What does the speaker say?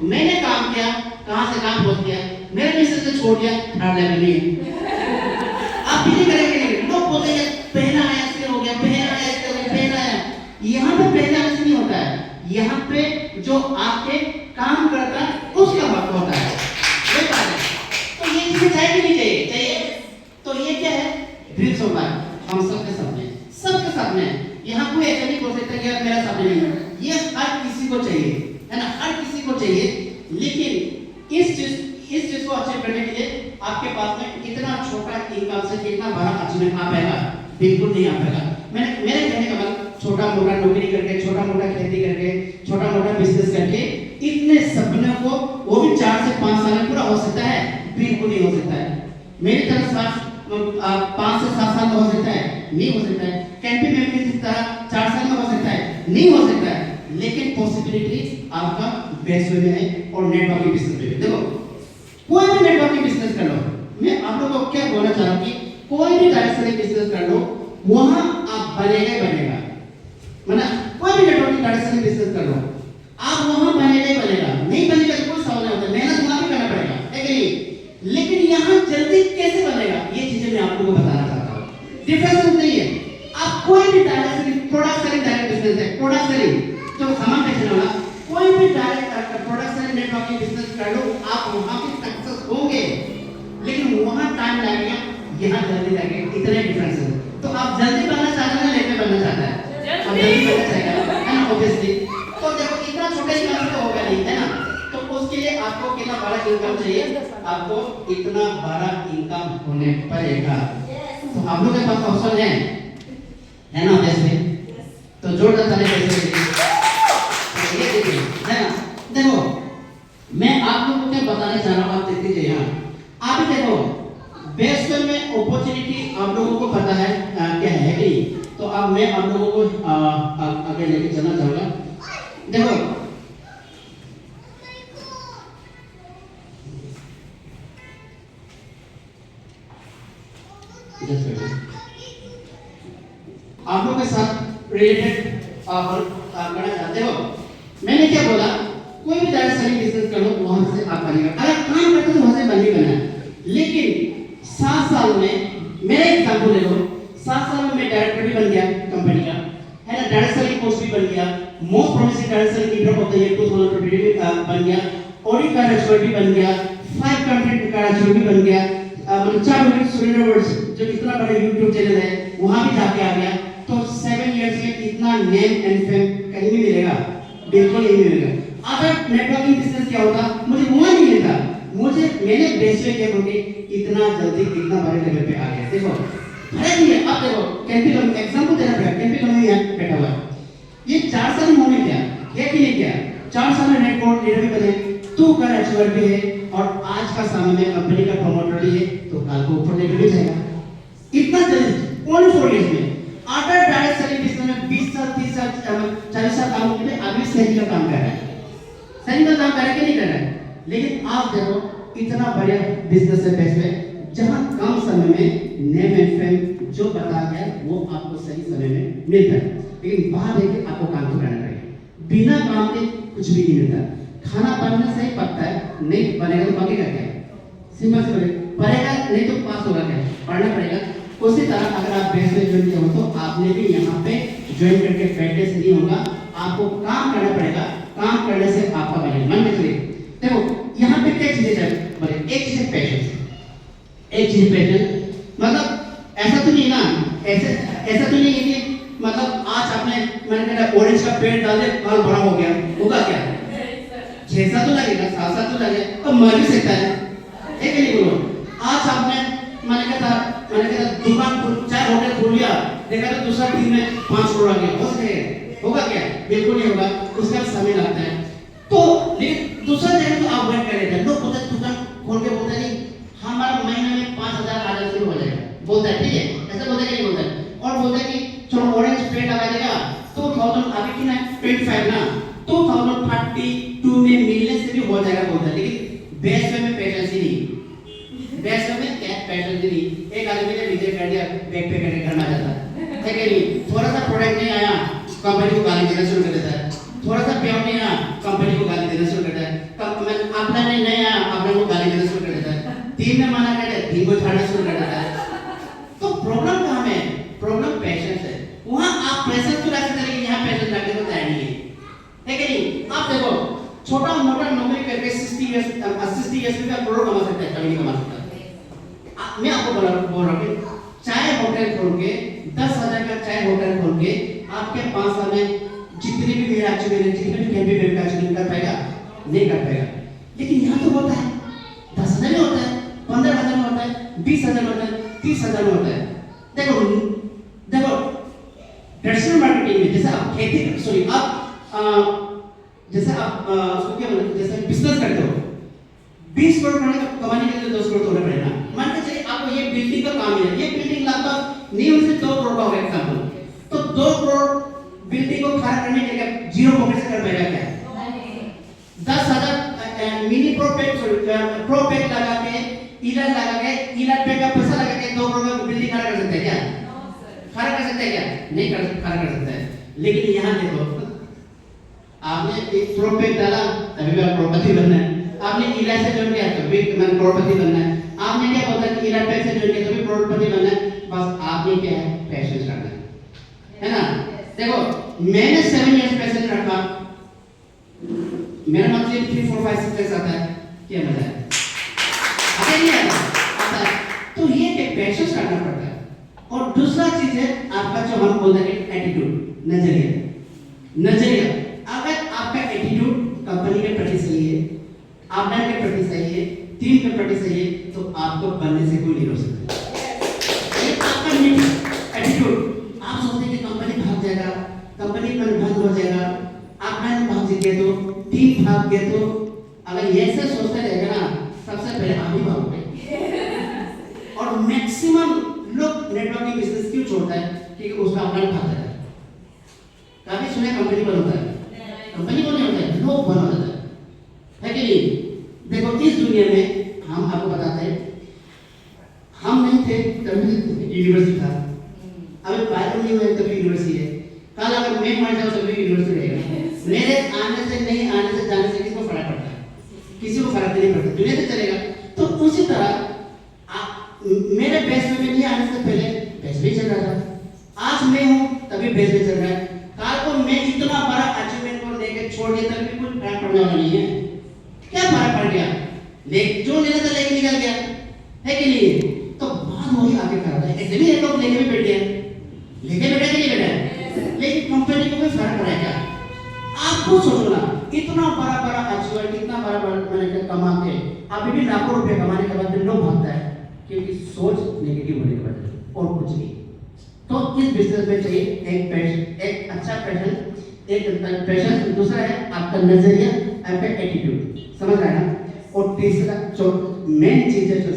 मैंने काम किया, कहां से काम पहुंच गया, मेरे मिसेस ने छोड़ दिया, थर्ड लेवल नहीं है। आप भी नहीं करेंगे, नहीं लोग बोलते हैं पहला आया इसलिए हो गया, पहला आया इसलिए हो गया, पहला आया। यहाँ पे पहला ऐसे नहीं होता है, यहाँ पे जो आपके काम करता है उसका वक्त होता है, वही बात है। तो ये चीजें चाहिए नहीं चाहिए, चाहिए। तो ये क्या है, ड्रीम्स ऑफ लाइफ, हम सबके सपने, सबके सपने। यहाँ कोई ऐसा नहीं बोल सकता कि यार मेरा सपना नहीं है, ये हर किसी को चाहिए, है ना, हर किसी को चाहिए। लेकिन इस चीज को अचीव करने के लिए आपके पास में इतना छोटा इनकम से कितना बड़ा अचीवमेंट आ पाएगा, बिल्कुल नहीं आ पाएगा। मेरे कहने का मतलब छोटा मोटा नौकरी करके, छोटा मोटा खेती करके, छोटा मोटा बिजनेस करके इतने सपनों को वो भी 4 से 5 साल में पूरा हो सकता है, बिल्कुल नहीं हो सकता है। मेरी तरह 5 से 7 साल में हो सकता है, नहीं हो सकता है। कैंपी में की तरह 4 साल में हो सकता है, नहीं हो सकता है। लेकिन पॉसिबिलिटी आपका बेस्ट वे में है और नेटवर्किंग बिजनेस में भी। देखो कोई भी नेटवर्किंग बिजनेस कर लो, मैं आप लोगों को क्या बोलना चाह रहा हूँ कि कोई भी डायरेक्ट बिजनेस कर लो, वहां आप बनेगा, मतलब कोई भी नेटवर्किंग डायरेक्ट बिजनेस कर लो, आप वहां बनेगा, नहीं बनेगा तो कोई सवाल नहीं होता, मेहनत वहां भी करना पड़ेगा, है कि नहीं। लेकिन यहाँ जल्दी कैसे बनेगा, ये चीजें मैं आप लोगों को बताना चाहता हूँ। डिफरेंस नहीं है, आप कोई भी direct product selling direct business है, प्रोडक्ट सेलिंग जो सामान बेचने वाला, कोई भी direct product selling networking business कर लो, आप वहां पे सक्सेस होंगे। लेकिन वहां टाइम लगेगा, यहाँ जल्दी लगेगा, इतने डिफरेंस है। तो आप जल्दी बनना चाहते हैं, लेट में बनना चाहता है, आप जल्दी बनना चाहेगा, है ना, ऑब्वियसली। तो देखो इतना छोटा ही काम तो होगा नहीं, है ना। तो उसके लिए आपको कितना बड़ा इनकम चाहिए, आपको इतना बड़ा इनकम होने पड़ेगा। तो आप लोगों के पास ऑप्शन है ना, वैसे तो जोरदार ताली बजाइए। ये देखिए, है ना, देखो मैं आप लोगों को क्या बताने चाह रहा हूँ, आप देखते जाइए। यहाँ आप ही देखो, बेस्ट में अपॉर्चुनिटी आप लोगों को पता है क्या है कि नहीं। तो अब मैं आप लोगों को आगे लेके चलना चाहूँगा। देखो आप लोगों के साथ रिलेटेड करना चाहते हो। मैंने क्या बोला, कोई भी डायरेक्ट सेलिंग बिजनेस करो, वहां से आप बनेगा, अगर काम करते तो वहां से बन ही बना है। लेकिन 7 साल में मेरा एग्जाम्पल ले लो, 7 साल में मैं डायरेक्टर भी बन गया कंपनी का, है ना, डायरेक्ट सेलिंग पोस्ट भी बन गया, most promising direct selling leader of the year 2022 बन गया, ऑडिट का एक्सपर्ट भी बन गया, 5 कंट्री का एक्सपर्ट भी बन गया, मतलब 4 मिनट सुरेंद्र जो इतना बड़ा YouTube चैनल है वहां भी जाके आ गया। तो 7 इयर्स में इतना नेम एंड फेम कहीं भी मिलेगा, बिल्कुल नहीं मिलेगा। अगर नेटवर्किंग बिजनेस क्या होता, मुझे वहां नहीं मिलता, मैंने बेस्ट किया क्योंकि इतना जल्दी इतना बड़े लेवल पे आ गया। देखो अरे नहीं है, अब देखो कैंपी का एग्जांपल देना पड़ेगा। कैंपी का यहाँ बैठा हुआ है, ये 4 साल में होने क्या है कि नहीं क्या, 4 साल में नेट कोड लीडर भी बने, 2 का एक्सपर्ट भी है, और आज का समय में कंपनी का प्रमोटर भी है, तो कल को ऊपर लेवल भी जाएगा। इतना जल्दी ओनली 4 इयर्स में। अगर डायरेक्ट सेलिंग बिजनेस में 20 साल 30 साल 40 साल काम करके अभी सेलिंग का काम कर रहा है, सेलिंग का काम करके नहीं कर रहा है। लेकिन आप देखो इतना बढ़िया बिजनेस है बेस्ट में, जहां कम समय में नेम एंड फेम जो बता गया वो आपको सही समय में मिलता है। लेकिन बाहर देखिए आपको काम तो करना पड़ेगा, बिना काम के कुछ भी नहीं मिलता। खाना बनने से ही पकता है, नहीं बनेगा तो पकेगा क्या, सिंपल से पढ़ेगा नहीं तो पास होगा क्या, पढ़ना पड़ेगा। उसी तरह अगर आप बेस्ट में ज्वाइन किया हो तो आपने भी यहाँ पे ज्वाइन करके बैठने से नहीं होगा, आपको काम करना पड़ेगा, काम करने से आपका बनेगा। मन में चलिए देखो यहाँ पे क्या चीजें चाहिए, बोले एक चीज है पैशन, एक चीज पैशन, मतलब ऐसा तो नहीं ना, ऐसा तो नहीं है कि मतलब आज आपने मैंने कहा ऑरेंज का पेड़ डाल दिया फल बड़ा हो गया, होगा क्या, 6 साल तो लगेगा, 7 साल तो लगेगा, अब मर भी सकता है, एक नहीं बोलो। आज आपने मैंने कहा दुकान चाहे होटल खोल लिया, देखा तो दूसरा दिन में 5 करोड़ आ गया, हो सकेगा, होगा क्या, बिल्कुल नहीं होगा, उसका समय लगता है। तो लेकिन दूसरा जगह तो आप वेट करेगा, लोग बोलते हैं दुकान खोल के बोलते नहीं हमारा महीने में 5000 आ जाए शुरू हो जाएगा, बोलता है ठीक है, ऐसा बोलता है कि नहीं बोलता है, और बोलता है कि चलो ऑरेंज पेड़ लगा देगा 2000 अभी की ना 25 ना 2032 में मिलने से भी हो जाएगा बोलता है। लेकिन बेस्ट में पेशेंस ही नहीं, बेस्ट में क्या पेशेंस ही नहीं। एक आदमी ने रिजेक्ट कर दिया, बैक पे करके घर में जाता है, ठीक है नहीं, थोड़ा सा प्रोडक्ट नहीं आया कंपनी को गाली देना शुरू कर देता है, थोड़ा सा पेमेंट नहीं आया कंपनी को गाली देना शुरू करता है, 80 ईयर्स में करोड़ कमा सकता है, कभी नहीं कमा सकता। मैं आपको बोल रहा हूँ चाय होटल खोल के 10,000 का चाय होटल खोल के आपके 5 साल में जितने भी मेरा अचीवमेंट, जितने भी कैंपी वेब का अचीवमेंट कर पाएगा, नहीं कर पाएगा। लेकिन यहाँ तो होता है 10,000 में होता है, 15,000 में होता है, 20,000 में होता है, 30,000 में होता है। देखो ट्रेडिशनल मार्केटिंग में जैसे आप खेती सॉरी आप जैसे आप उसको क्या बोलते हैं, जैसे बिजनेस करते हो 20 करोड़ कमाने के लिए 10 करोड़ होना पड़ेगा। मान के चलिए आपको ये बिल्डिंग का काम है, ये बिल्डिंग लगभग नींव से 2 करोड़ का होगा एग्जाम्पल, तो 2 करोड़ बिल्डिंग को खड़ा करने के लिए जीरो पॉकेट से कर पाएगा क्या? 10,000 मिनी प्रोपेट लगा के इलर पे का पैसा लगा के 2 करोड़ का बिल्डिंग खड़ा कर सकते हैं क्या? खड़ा कर सकते हैं क्या? नहीं खड़ा कर सकते हैं। लेकिन यहाँ देखो आपने एक प्रोपेट डाला तभी भी करोड़पति बनना है, आपने इलर से जोड़ दिया तभी मैंने करोड़पति बनना है, आपने क्या बोला कि इलर पे से जोड़ दिया तभी करोड़पति बनना है। बस आपने क्या है, पैशन रखना है ना। देखो मैंने 7 इयर्स पैशन रखा, मेरा मतलब 3 4 5 6 आता है, क्या मजा है? आता नहीं आता है। तो ये एक पैशन रखना पड़ता है। और दूसरा चीज है आपका जो हम बोलते हैं एटीट्यूड, नजरिया। अगर आपका एटीट्यूड कंपनी के प्रति सही है, आपके प्रति सही है, टीम के प्रति सही है, तो आपको बनने से कोई नहीं रोक सकता। ये आपका एटीट्यूड, आप सोचते हैं कि कंपनी भाग जाएगा, कंपनी में बंद हो जाएगा, आप मैंने भाग गए तो टीम भाग गए तो, अगर ये ऐसे सोचते रहेगा ना, सबसे पहले आप ही भागोगे। और मैक्सिमम लोग नेटवर्किंग बिजनेस क्यों छोड़ता है? क्योंकि उसका अपना भाग जाता है। काफी सुने कंपनी बंद होता है, कंपनी को नहीं होता है, लोग बंद हो जाता है कि नहीं? देखो इस दुनिया में हम आपको बताते हैं, हम नहीं थे तभी यूनिवर्सिटी था, अभी बायो नहीं हुए तभी यूनिवर्सिटी है, कल अगर मैं मर जाऊं तभी यूनिवर्सिटी रहेगा। मेरे आने से नहीं आने से जाने से किसको फर्क पड़ता है? किसी को फर्क नहीं पड़ता, दुनिया से चलेगा। तो उसी तरह मेरे बेस में नहीं आने से पहले बेस भी चल रहा था, आज मैं हूं तभी बेस भी चल रहा है, कल को मैं इतना बड़ा अचीवमेंट को लेके छोड़ दिया तभी कुछ फर्क पड़ने वाला नहीं है। क्या फर्क पड़ गया? जो लेना था लेके निकल गया, है कि नहीं? तो बात वही आगे कर रहा है। ऐसे भी लोग लेके भी बैठे हैं, लेके बैठे कि नहीं बैठे, लेकिन कंपनी को कोई फर्क पड़ा क्या? आप खुद सोचो ना, इतना बड़ा अचीवमेंट, इतना बड़ा मैंने कमा के अभी भी लाखों रुपए कमाने के बाद भी लोग भागता है क्योंकि सोच नेगेटिव होने के बाद और कुछ नहीं। तो इस बिजनेस में चाहिए एक पैशन, एक अच्छा पैशन, दूसरा है आपका नजरिया, आपका एटीट्यूड, समझ रहे हैं ना? और तीसरा जो मेन चीज है जो